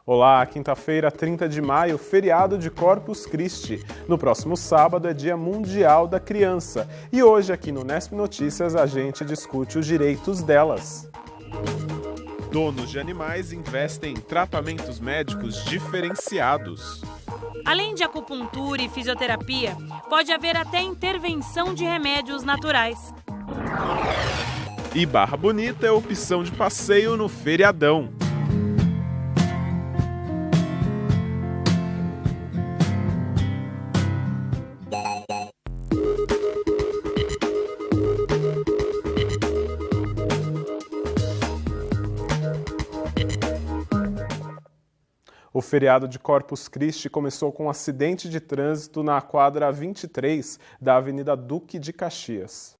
Olá, quinta-feira, 30 de maio, feriado de Corpus Christi. No próximo sábado é Dia Mundial da Criança. E hoje aqui no Nesp Notícias a gente discute os direitos delas. Donos de animais investem em tratamentos médicos diferenciados. Além de acupuntura e fisioterapia, pode haver até intervenção de remédios naturais. E Barra Bonita é opção de passeio no feriadão. O feriado de Corpus Christi começou com um acidente de trânsito na quadra 23 da Avenida Duque de Caxias.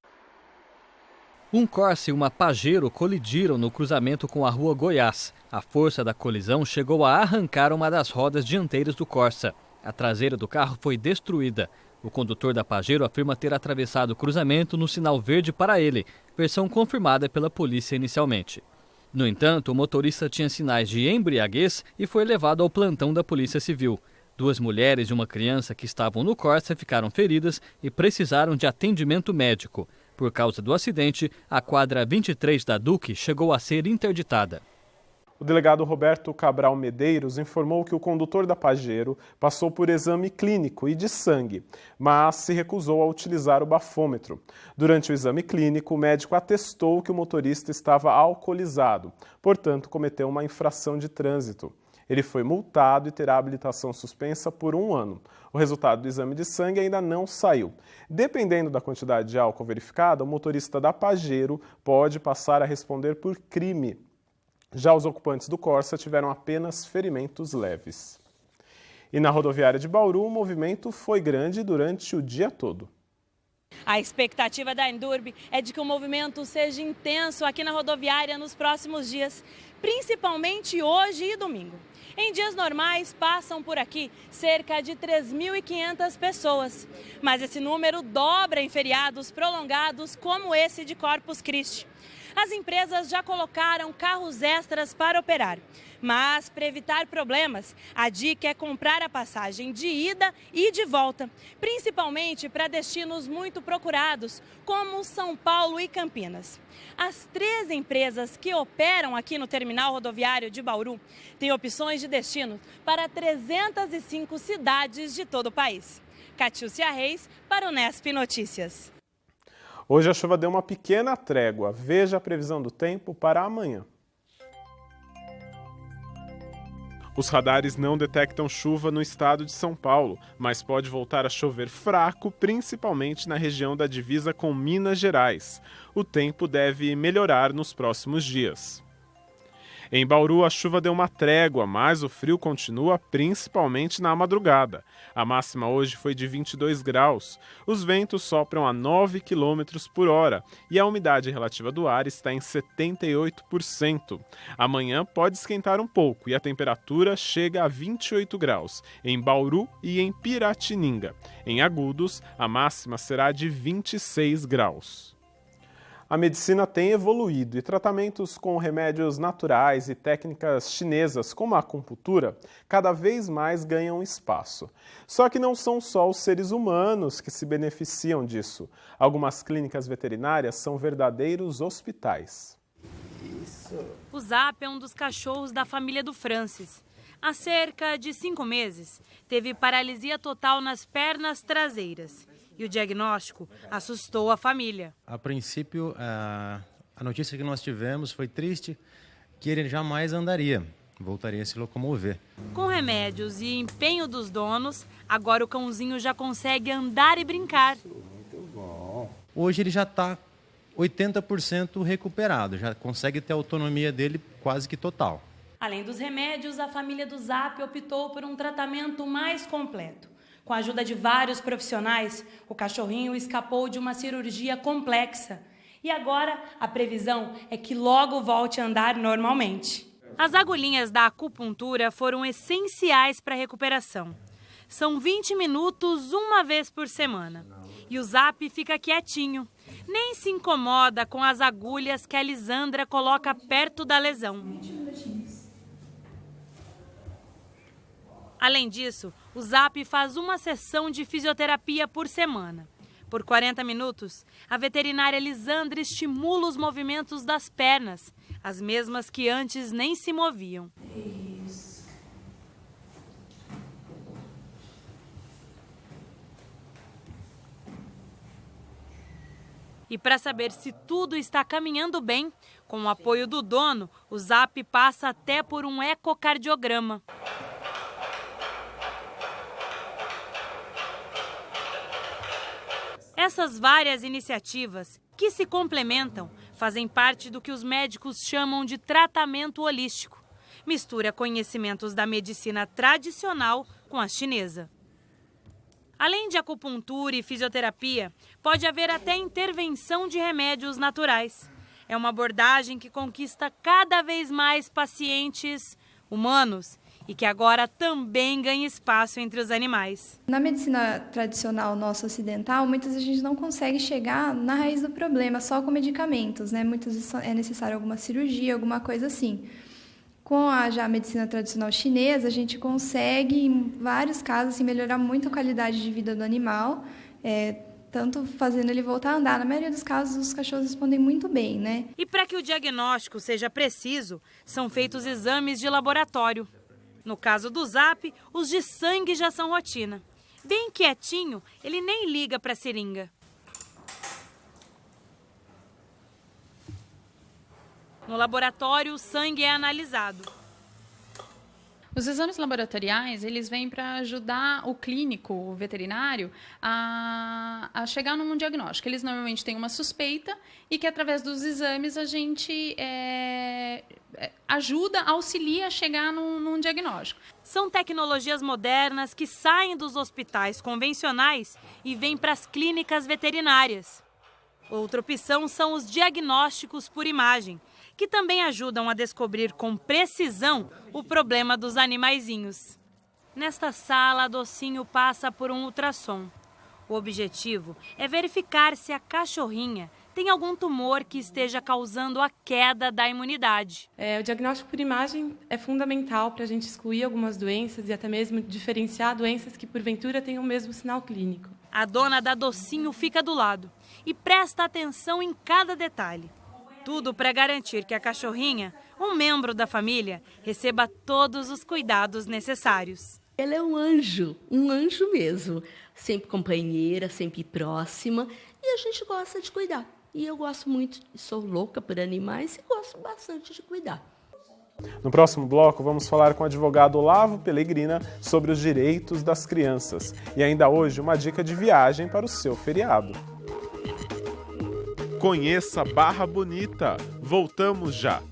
Um Corsa e uma Pajero colidiram no cruzamento com a Rua Goiás. A força da colisão chegou a arrancar uma das rodas dianteiras do Corsa. A traseira do carro foi destruída. O condutor da Pajero afirma ter atravessado o cruzamento no sinal verde para ele, versão confirmada pela polícia inicialmente. No entanto, o motorista tinha sinais de embriaguez e foi levado ao plantão da Polícia Civil. 2 mulheres e uma criança que estavam no Corsa ficaram feridas e precisaram de atendimento médico. Por causa do acidente, a quadra 23 da Duque chegou a ser interditada. O delegado Roberto Cabral Medeiros informou que o condutor da Pajero passou por exame clínico e de sangue, mas se recusou a utilizar o bafômetro. Durante o exame clínico, o médico atestou que o motorista estava alcoolizado, portanto, cometeu uma infração de trânsito. Ele foi multado e terá habilitação suspensa por 1 ano. O resultado do exame de sangue ainda não saiu. Dependendo da quantidade de álcool verificada, o motorista da Pajero pode passar a responder por crime. Já os ocupantes do Corsa tiveram apenas ferimentos leves. E na rodoviária de Bauru, o movimento foi grande durante o dia todo. A expectativa da Endurb é de que o movimento seja intenso aqui na rodoviária nos próximos dias, principalmente hoje e domingo. Em dias normais, passam por aqui cerca de 3.500 pessoas, mas esse número dobra em feriados prolongados como esse de Corpus Christi. As empresas já colocaram carros extras para operar, mas para evitar problemas, a dica é comprar a passagem de ida e de volta, principalmente para destinos muito procurados, como São Paulo e Campinas. As 3 empresas que operam aqui no terminal rodoviário de Bauru têm opções de destino para 305 cidades de todo o país. Catiúcia Reis para o Nesp Notícias. Hoje a chuva deu uma pequena trégua. Veja a previsão do tempo para amanhã. Os radares não detectam chuva no estado de São Paulo, mas pode voltar a chover fraco, principalmente na região da divisa com Minas Gerais. O tempo deve melhorar nos próximos dias. Em Bauru, a chuva deu uma trégua, mas o frio continua principalmente na madrugada. A máxima hoje foi de 22 graus. Os ventos sopram a 9 km por hora e a umidade relativa do ar está em 78%. Amanhã pode esquentar um pouco e a temperatura chega a 28 graus em Bauru e em Piratininga. Em Agudos, a máxima será de 26 graus. A medicina tem evoluído e tratamentos com remédios naturais e técnicas chinesas, como a acupuntura, cada vez mais ganham espaço. Só que não são só os seres humanos que se beneficiam disso. Algumas clínicas veterinárias são verdadeiros hospitais. O Zap é um dos cachorros da família do Francis. Há cerca de 5 meses, teve paralisia total nas pernas traseiras. E o diagnóstico assustou a família. A princípio, a notícia que nós tivemos foi triste, que ele jamais andaria, voltaria a se locomover. Com remédios e empenho dos donos, agora o cãozinho já consegue andar e brincar. Muito bom. Hoje ele já está 80% recuperado, já consegue ter a autonomia dele quase que total. Além dos remédios, a família do Zap optou por um tratamento mais completo. Com a ajuda de vários profissionais, o cachorrinho escapou de uma cirurgia complexa. E agora, a previsão é que logo volte a andar normalmente. As agulhinhas da acupuntura foram essenciais para a recuperação. São 20 minutos uma vez por semana. E o Zap fica quietinho. Nem se incomoda com as agulhas que a Lisandra coloca perto da lesão. Além disso, o ZAP faz uma sessão de fisioterapia por semana. Por 40 minutos, a veterinária Lisandra estimula os movimentos das pernas, as mesmas que antes nem se moviam. Isso. E para saber se tudo está caminhando bem, com o apoio do dono, o ZAP passa até por um ecocardiograma. Essas várias iniciativas, que se complementam, fazem parte do que os médicos chamam de tratamento holístico. Mistura conhecimentos da medicina tradicional com a chinesa. Além de acupuntura e fisioterapia, pode haver até intervenção de remédios naturais. É uma abordagem que conquista cada vez mais pacientes humanos e que agora também ganha espaço entre os animais. Na medicina tradicional nossa ocidental, muitas vezes a gente não consegue chegar na raiz do problema só com medicamentos, né? Muitas vezes é necessário alguma cirurgia, alguma coisa assim. Com a medicina tradicional chinesa, a gente consegue, em vários casos, assim, melhorar muito a qualidade de vida do animal, tanto fazendo ele voltar a andar. Na maioria dos casos, os cachorros respondem muito bem, né? E para que o diagnóstico seja preciso, são feitos exames de laboratório. No caso do ZAP, os de sangue já são rotina. Bem quietinho, ele nem liga para a seringa. No laboratório, o sangue é analisado. Os exames laboratoriais, eles vêm para ajudar o clínico, o veterinário, a chegar num diagnóstico. Eles normalmente têm uma suspeita e que, através dos exames, a gente ajuda, auxilia a chegar num diagnóstico. São tecnologias modernas que saem dos hospitais convencionais e vêm para as clínicas veterinárias. Outra opção são os diagnósticos por imagem, que também ajudam a descobrir com precisão o problema dos animaizinhos. Nesta sala, a Docinho passa por um ultrassom. O objetivo é verificar se a cachorrinha tem algum tumor que esteja causando a queda da imunidade. O diagnóstico por imagem é fundamental para a gente excluir algumas doenças e até mesmo diferenciar doenças que, porventura, tenham o mesmo sinal clínico. A dona da Docinho fica do lado e presta atenção em cada detalhe. Tudo para garantir que a cachorrinha, um membro da família, receba todos os cuidados necessários. Ela é um anjo mesmo. Sempre companheira, sempre próxima. E a gente gosta de cuidar. E eu gosto muito, sou louca por animais e gosto bastante de cuidar. No próximo bloco, vamos falar com o advogado Olavo Pellegrina sobre os direitos das crianças. E ainda hoje, uma dica de viagem para o seu feriado. Conheça Barra Bonita. Voltamos já.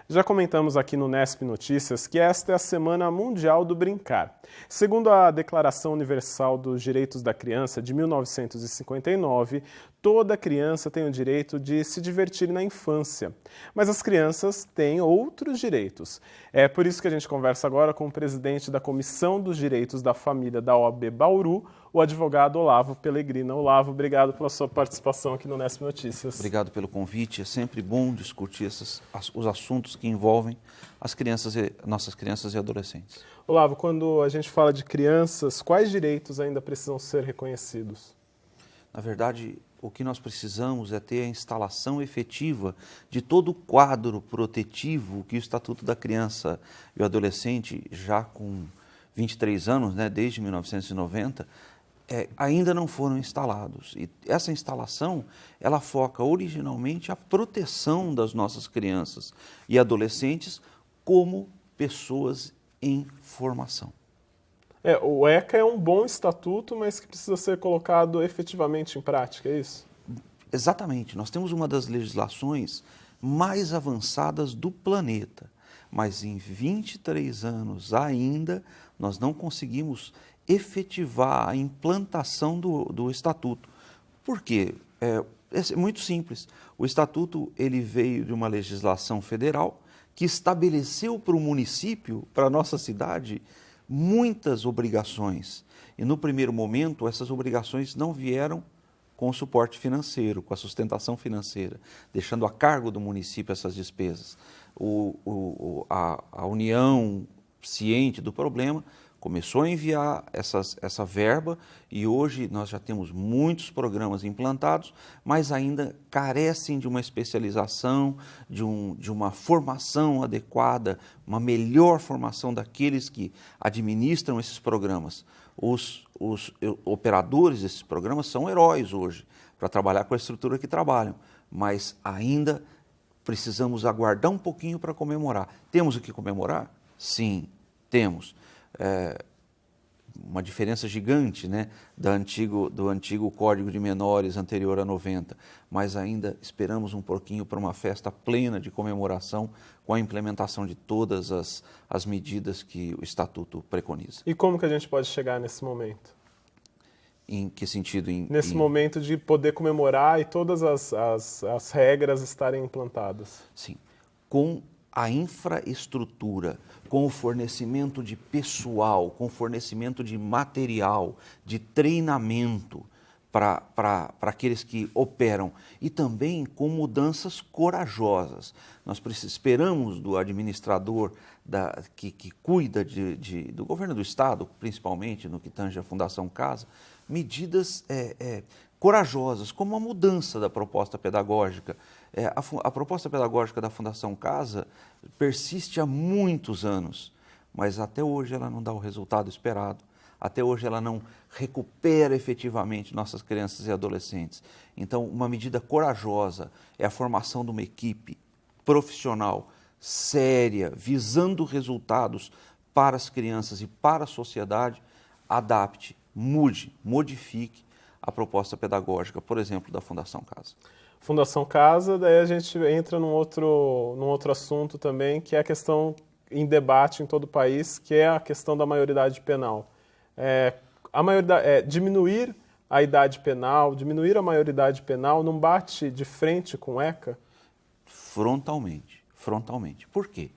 Já comentamos aqui no Nesp Notícias que esta é a Semana Mundial do Brincar. Segundo a Declaração Universal dos Direitos da Criança de 1959, toda criança tem o direito de se divertir na infância. Mas as crianças têm outros direitos. É por isso que a gente conversa agora com o presidente da Comissão dos Direitos da Família da OAB Bauru, o advogado Olavo Pellegrina. Olavo, obrigado pela sua participação aqui no Nesp Notícias. Obrigado pelo convite. É sempre bom discutir os assuntos que envolvem nossas crianças e adolescentes. Olavo, quando a gente fala de crianças, quais direitos ainda precisam ser reconhecidos? Na verdade, o que nós precisamos é ter a instalação efetiva de todo o quadro protetivo que o Estatuto da Criança e o Adolescente, já com 23 anos, desde 1990, ainda não foram instalados. E essa instalação, ela foca originalmente a proteção das nossas crianças e adolescentes como pessoas em formação. O ECA é um bom estatuto, mas que precisa ser colocado efetivamente em prática, é isso? Exatamente. Nós temos uma das legislações mais avançadas do planeta, mas em 23 anos ainda nós não conseguimos efetivar a implantação do Estatuto. Por quê? É muito simples. O Estatuto ele veio de uma legislação federal que estabeleceu para o município, para a nossa cidade, muitas obrigações. E no primeiro momento, essas obrigações não vieram com o suporte financeiro, com a sustentação financeira, deixando a cargo do município essas despesas. A União, ciente do problema, começou a enviar essa verba e hoje nós já temos muitos programas implantados, mas ainda carecem de uma especialização, de uma formação adequada, uma melhor formação daqueles que administram esses programas. Os operadores desses programas são heróis hoje para trabalhar com a estrutura que trabalham, mas ainda precisamos aguardar um pouquinho para comemorar. Temos o que comemorar? Sim, temos. Uma diferença gigante, né, do antigo Código de Menores anterior a 90, mas ainda esperamos um pouquinho para uma festa plena de comemoração com a implementação de todas as medidas que o Estatuto preconiza. E como que a gente pode chegar nesse momento? Em que sentido? Nesse momento de poder comemorar e todas as regras estarem implantadas. Sim, com a infraestrutura, com o fornecimento de pessoal, com o fornecimento de material, de treinamento para aqueles que operam e também com mudanças corajosas. Nós esperamos do administrador que cuida do governo do Estado, principalmente no que tange a Fundação Casa, medidas corajosas, como a mudança da proposta pedagógica. A proposta pedagógica da Fundação Casa persiste há muitos anos, mas até hoje ela não dá o resultado esperado. Até hoje ela não recupera efetivamente nossas crianças e adolescentes. Então, uma medida corajosa é a formação de uma equipe profissional, séria, visando resultados para as crianças e para a sociedade. Adapte, mude, modifique a proposta pedagógica, por exemplo, da Fundação Casa. Fundação Casa, daí a gente entra num outro assunto também, que é a questão em debate em todo o país, que é a questão da maioridade penal. Diminuir a idade penal, diminuir a maioridade penal, não bate de frente com o ECA? Frontalmente. Por quê?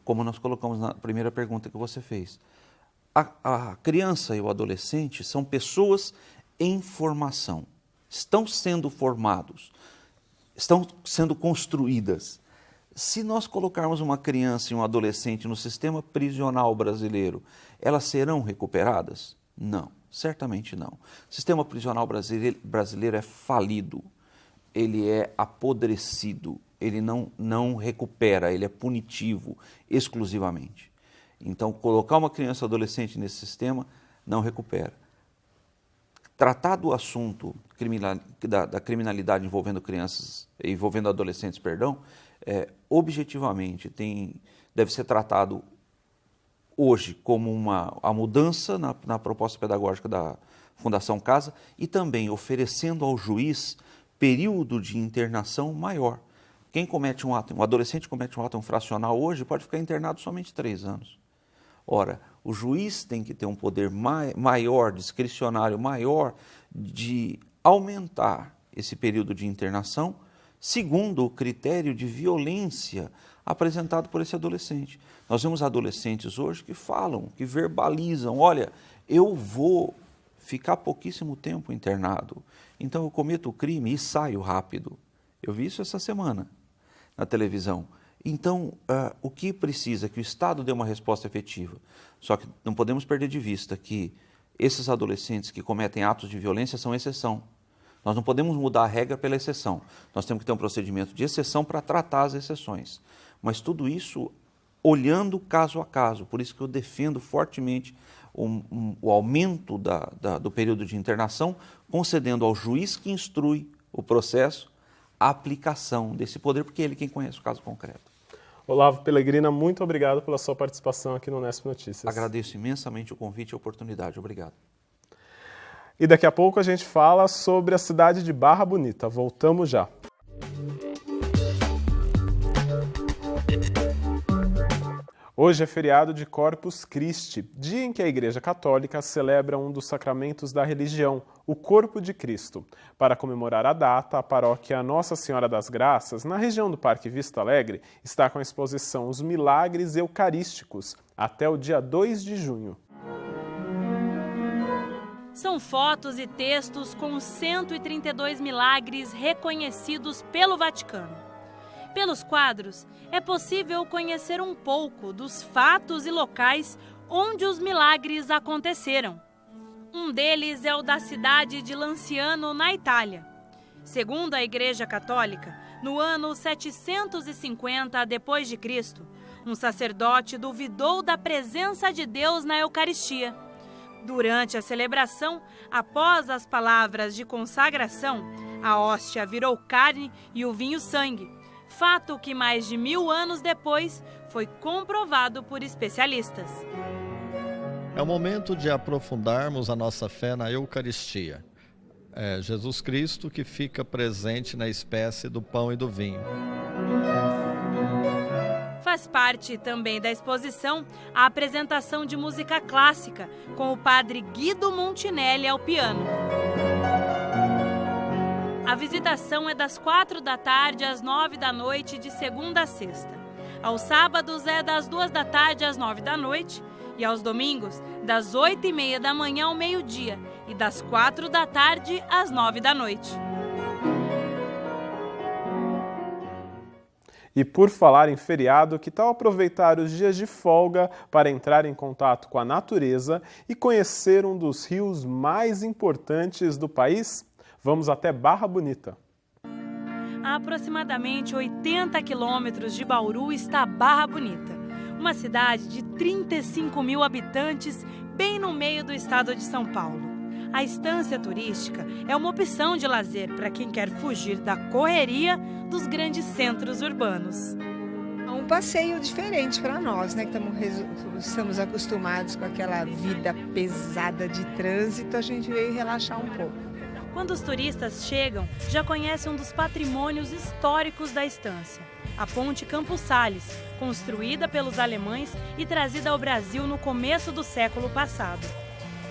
Como nós colocamos na primeira pergunta que você fez, a criança e o adolescente são pessoas em formação, estão sendo formados, estão sendo construídas. Se nós colocarmos uma criança e um adolescente no sistema prisional brasileiro, elas serão recuperadas? Não, certamente não. O sistema prisional brasileiro é falido, ele é apodrecido, ele não recupera, ele é punitivo exclusivamente. Então, colocar uma criança ou adolescente nesse sistema não recupera. Tratar do assunto da criminalidade envolvendo crianças, envolvendo adolescentes, objetivamente deve ser tratado hoje como a mudança na proposta pedagógica da Fundação Casa e também oferecendo ao juiz período de internação maior. Quem comete um adolescente comete um ato infracional hoje pode ficar internado somente 3 anos. Ora, o juiz tem que ter um poder maior, discricionário maior, de aumentar esse período de internação segundo o critério de violência apresentado por esse adolescente. Nós vemos adolescentes hoje que falam, que verbalizam, olha, eu vou ficar pouquíssimo tempo internado, então eu cometo o crime e saio rápido. Eu vi isso essa semana na televisão. Então, o que precisa é que o Estado dê uma resposta efetiva. Só que não podemos perder de vista que esses adolescentes que cometem atos de violência são exceção. Nós não podemos mudar a regra pela exceção. Nós temos que ter um procedimento de exceção para tratar as exceções. Mas tudo isso olhando caso a caso. Por isso que eu defendo fortemente o aumento do período de internação, concedendo ao juiz que instrui o processo a aplicação desse poder, porque é ele quem conhece o caso concreto. Olavo Pellegrina, muito obrigado pela sua participação aqui no Unesp Notícias. Agradeço imensamente o convite e a oportunidade. Obrigado. E daqui a pouco a gente fala sobre a cidade de Barra Bonita. Voltamos já. Hoje é feriado de Corpus Christi, dia em que a Igreja Católica celebra um dos sacramentos da religião, o Corpo de Cristo. Para comemorar a data, a paróquia Nossa Senhora das Graças, na região do Parque Vista Alegre, está com a exposição Os Milagres Eucarísticos, até o dia 2 de junho. São fotos e textos com 132 milagres reconhecidos pelo Vaticano. Pelos quadros, é possível conhecer um pouco dos fatos e locais onde os milagres aconteceram. Um deles é o da cidade de Lanciano, na Itália. Segundo a Igreja Católica, no ano 750 d.C., um sacerdote duvidou da presença de Deus na Eucaristia. Durante a celebração, após as palavras de consagração, a hóstia virou carne e o vinho sangue, fato que mais de 1000 anos depois foi comprovado por especialistas. É o momento de aprofundarmos a nossa fé na Eucaristia. É Jesus Cristo que fica presente na espécie do pão e do vinho. Faz parte também da exposição a apresentação de música clássica com o padre Guido Montinelli ao piano. A visitação é das 4 da tarde às 9 da noite, de segunda a sexta. Aos sábados é das 2 da tarde às 9 da noite e aos domingos das 8h30 da manhã ao meio-dia e das 4 da tarde às 9 da noite. E por falar em feriado, que tal aproveitar os dias de folga para entrar em contato com a natureza e conhecer um dos rios mais importantes do país? Vamos até Barra Bonita. A aproximadamente 80 quilômetros de Bauru está Barra Bonita, uma cidade de 35 mil habitantes, bem no meio do estado de São Paulo. A estância turística é uma opção de lazer para quem quer fugir da correria dos grandes centros urbanos. É um passeio diferente para nós, né, que estamos acostumados com aquela vida pesada de trânsito, a gente veio relaxar um pouco. Quando os turistas chegam, já conhecem um dos patrimônios históricos da estância, a Ponte Campos Sales, construída pelos alemães e trazida ao Brasil no começo do século passado.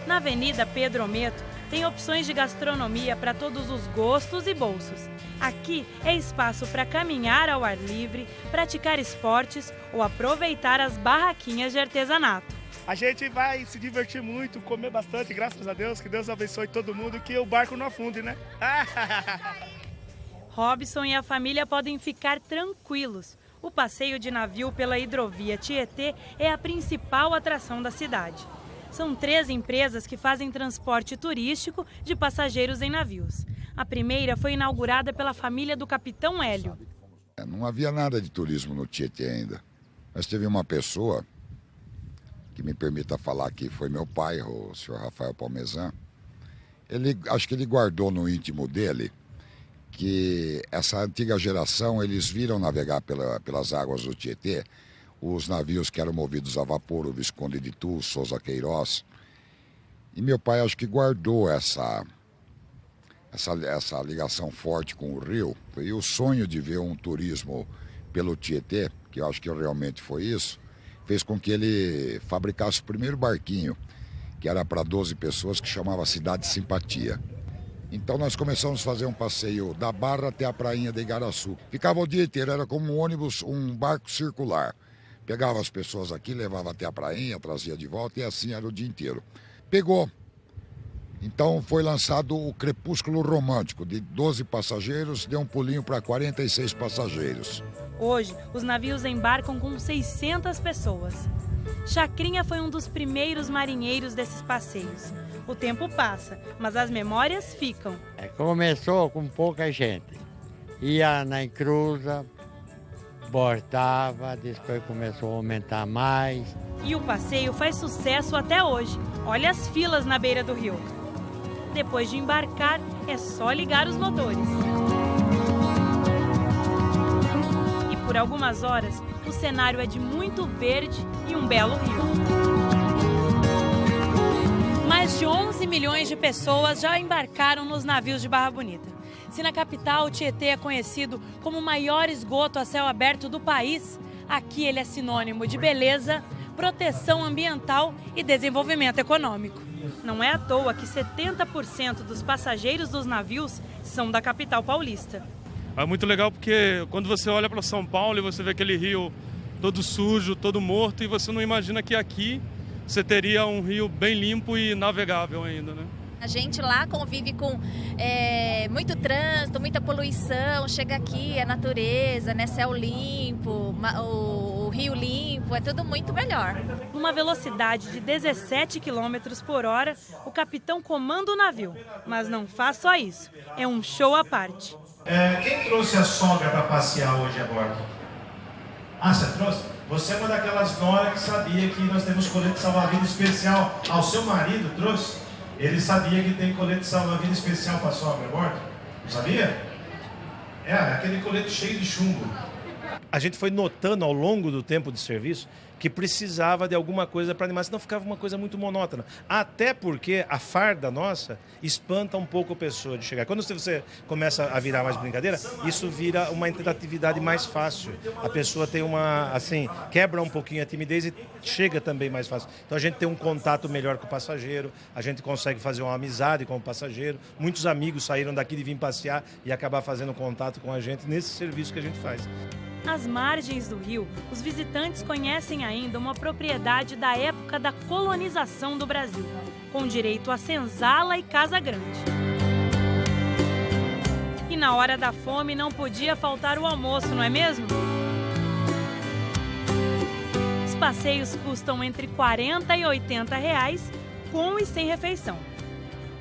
Na Avenida Pedro Ometo, tem opções de gastronomia para todos os gostos e bolsos. Aqui é espaço para caminhar ao ar livre, praticar esportes ou aproveitar as barraquinhas de artesanato. A gente vai se divertir muito, comer bastante, graças a Deus, que Deus abençoe todo mundo, que o barco não afunde, né? Robson e a família podem ficar tranquilos. O passeio de navio pela hidrovia Tietê é a principal atração da cidade. São 3 empresas que fazem transporte turístico de passageiros em navios. A primeira foi inaugurada pela família do Capitão Hélio. Não havia nada de turismo no Tietê ainda, mas teve uma pessoa, que me permita falar aqui, foi meu pai, o senhor Rafael Palmesan. Acho que ele guardou no íntimo dele que essa antiga geração, eles viram navegar pelas águas do Tietê os navios que eram movidos a vapor, o Visconde de Tu, Souza Queiroz. E meu pai acho que guardou essa ligação forte com o rio. E o sonho de ver um turismo pelo Tietê, que eu acho que realmente foi isso, fez com que ele fabricasse o primeiro barquinho, que era para 12 pessoas, que chamava Cidade Simpatia. Então nós começamos a fazer um passeio da Barra até a prainha de Igaraçu. Ficava o dia inteiro, era como um ônibus, um barco circular. Pegava as pessoas aqui, levava até a prainha, trazia de volta e assim era o dia inteiro. Pegou. Então foi lançado o Crepúsculo Romântico, de 12 passageiros, deu um pulinho para 46 passageiros. Hoje, os navios embarcam com 600 pessoas. Chacrinha foi um dos primeiros marinheiros desses passeios. O tempo passa, mas as memórias ficam. Começou com pouca gente. Ia na encruza, bordava, depois começou a aumentar mais. E o passeio faz sucesso até hoje. Olha as filas na beira do rio. Depois de embarcar, é só ligar os motores. E por algumas horas, o cenário é de muito verde e um belo rio. Mais de 11 milhões de pessoas já embarcaram nos navios de Barra Bonita. Se na capital o Tietê é conhecido como o maior esgoto a céu aberto do país, aqui ele é sinônimo de beleza, proteção ambiental e desenvolvimento econômico. Não é à toa que 70% dos passageiros dos navios são da capital paulista. É muito legal porque quando você olha para São Paulo e você vê aquele rio todo sujo, todo morto, e você não imagina que aqui você teria um rio bem limpo e navegável ainda, né? A gente lá convive com muito trânsito, muita poluição, chega aqui, a natureza, né, céu limpo, o rio limpo, é tudo muito melhor. Numa velocidade de 17 km por hora, o capitão comanda o navio. Mas não faz só isso, é um show à parte. Quem trouxe a sogra para passear hoje a bordo? Ah, você trouxe? Você é uma daquelas noras que sabia que nós temos colete salva-vida especial. Ah, o seu marido trouxe? Ele sabia que tem colete salva-vida especial para a sogra a bordo? Sabia? Aquele colete cheio de chumbo. A gente foi notando ao longo do tempo de serviço que precisava de alguma coisa para animar, senão ficava uma coisa muito monótona. Até porque a farda nossa espanta um pouco a pessoa de chegar. Quando você começa a virar mais brincadeira, isso vira uma interatividade mais fácil. A pessoa tem quebra um pouquinho a timidez e chega também mais fácil. Então a gente tem um contato melhor com o passageiro, a gente consegue fazer uma amizade com o passageiro. Muitos amigos saíram daqui de vir passear e acabar fazendo contato com a gente nesse serviço que a gente faz. Às margens do rio, os visitantes conhecem ainda uma propriedade da época da colonização do Brasil, com direito a senzala e casa grande. E na hora da fome não podia faltar o almoço, não é mesmo? Os passeios custam entre R$40 e R$80, com e sem refeição.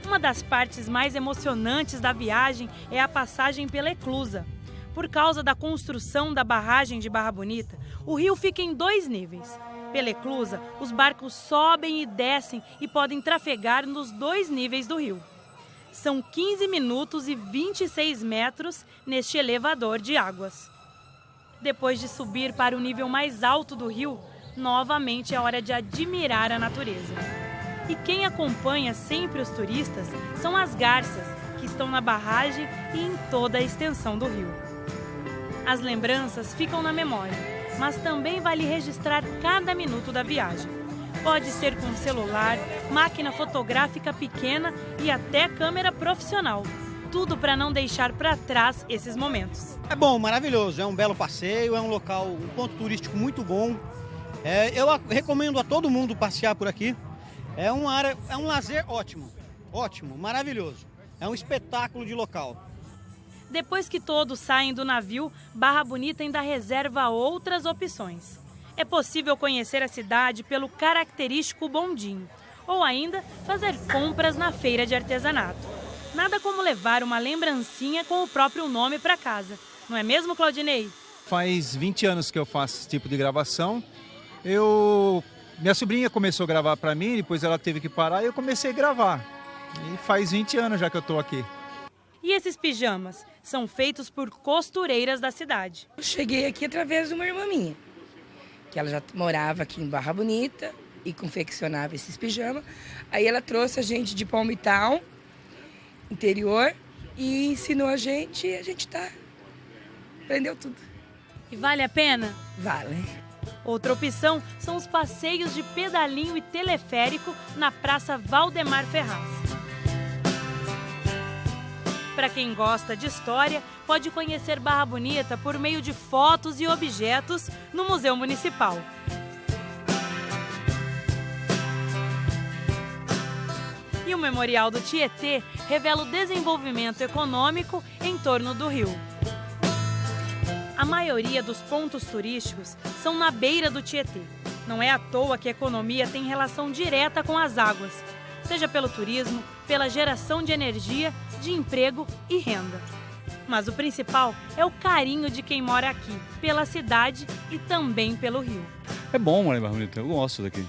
Uma das partes mais emocionantes da viagem é a passagem pela Eclusa. Por causa da construção da barragem de Barra Bonita, o rio fica em 2 níveis. Pela Eclusa, os barcos sobem e descem e podem trafegar nos 2 níveis do rio. São 15 minutos e 26 metros neste elevador de águas. Depois de subir para o nível mais alto do rio, novamente é hora de admirar a natureza. E quem acompanha sempre os turistas são as garças, que estão na barragem e em toda a extensão do rio. As lembranças ficam na memória, mas também vale registrar cada minuto da viagem. Pode ser com celular, máquina fotográfica pequena e até câmera profissional. Tudo para não deixar para trás esses momentos. É bom, maravilhoso. É um belo passeio, é um local, um ponto turístico muito bom. Eu recomendo a todo mundo passear por aqui. É um lazer ótimo, maravilhoso. É um espetáculo de local. Depois que todos saem do navio, Barra Bonita ainda reserva outras opções. É possível conhecer a cidade pelo característico bondinho, ou ainda fazer compras na feira de artesanato. Nada como levar uma lembrancinha com o próprio nome para casa. Não é mesmo, Claudinei? Faz 20 anos que eu faço esse tipo de gravação. Minha sobrinha começou a gravar para mim, depois ela teve que parar e eu comecei a gravar. E faz 20 anos já que eu estou aqui. E esses pijamas são feitos por costureiras da cidade. Eu cheguei aqui através de uma irmã minha, que ela já morava aqui em Barra Bonita e confeccionava esses pijamas. Aí ela trouxe a gente de Palmital, interior, e ensinou a gente aprendeu tudo. E vale a pena? Vale. Outra opção são os passeios de pedalinho e teleférico na Praça Valdemar Ferraz. Para quem gosta de história, pode conhecer Barra Bonita por meio de fotos e objetos no Museu Municipal. E o Memorial do Tietê revela o desenvolvimento econômico em torno do rio. A maioria dos pontos turísticos são na beira do Tietê. Não é à toa que a economia tem relação direta com as águas, seja pelo turismo, pela geração de energia, de emprego e renda. Mas o principal é o carinho de quem mora aqui, pela cidade e também pelo rio. É bom morar em Barra Bonita, eu gosto daqui.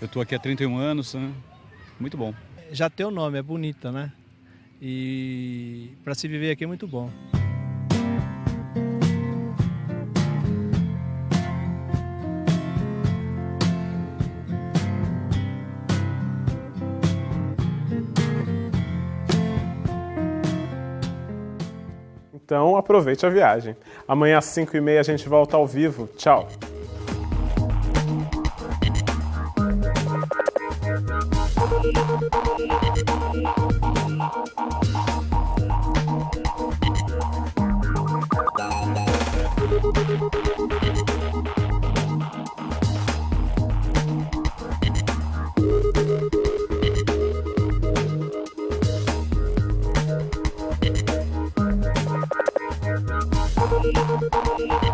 Eu estou aqui há 31 anos, né? Muito bom. Já tem o nome, é bonita, né? E para se viver aqui é muito bom. Então aproveite a viagem. Amanhã às 5h30 a gente volta ao vivo. Tchau! Música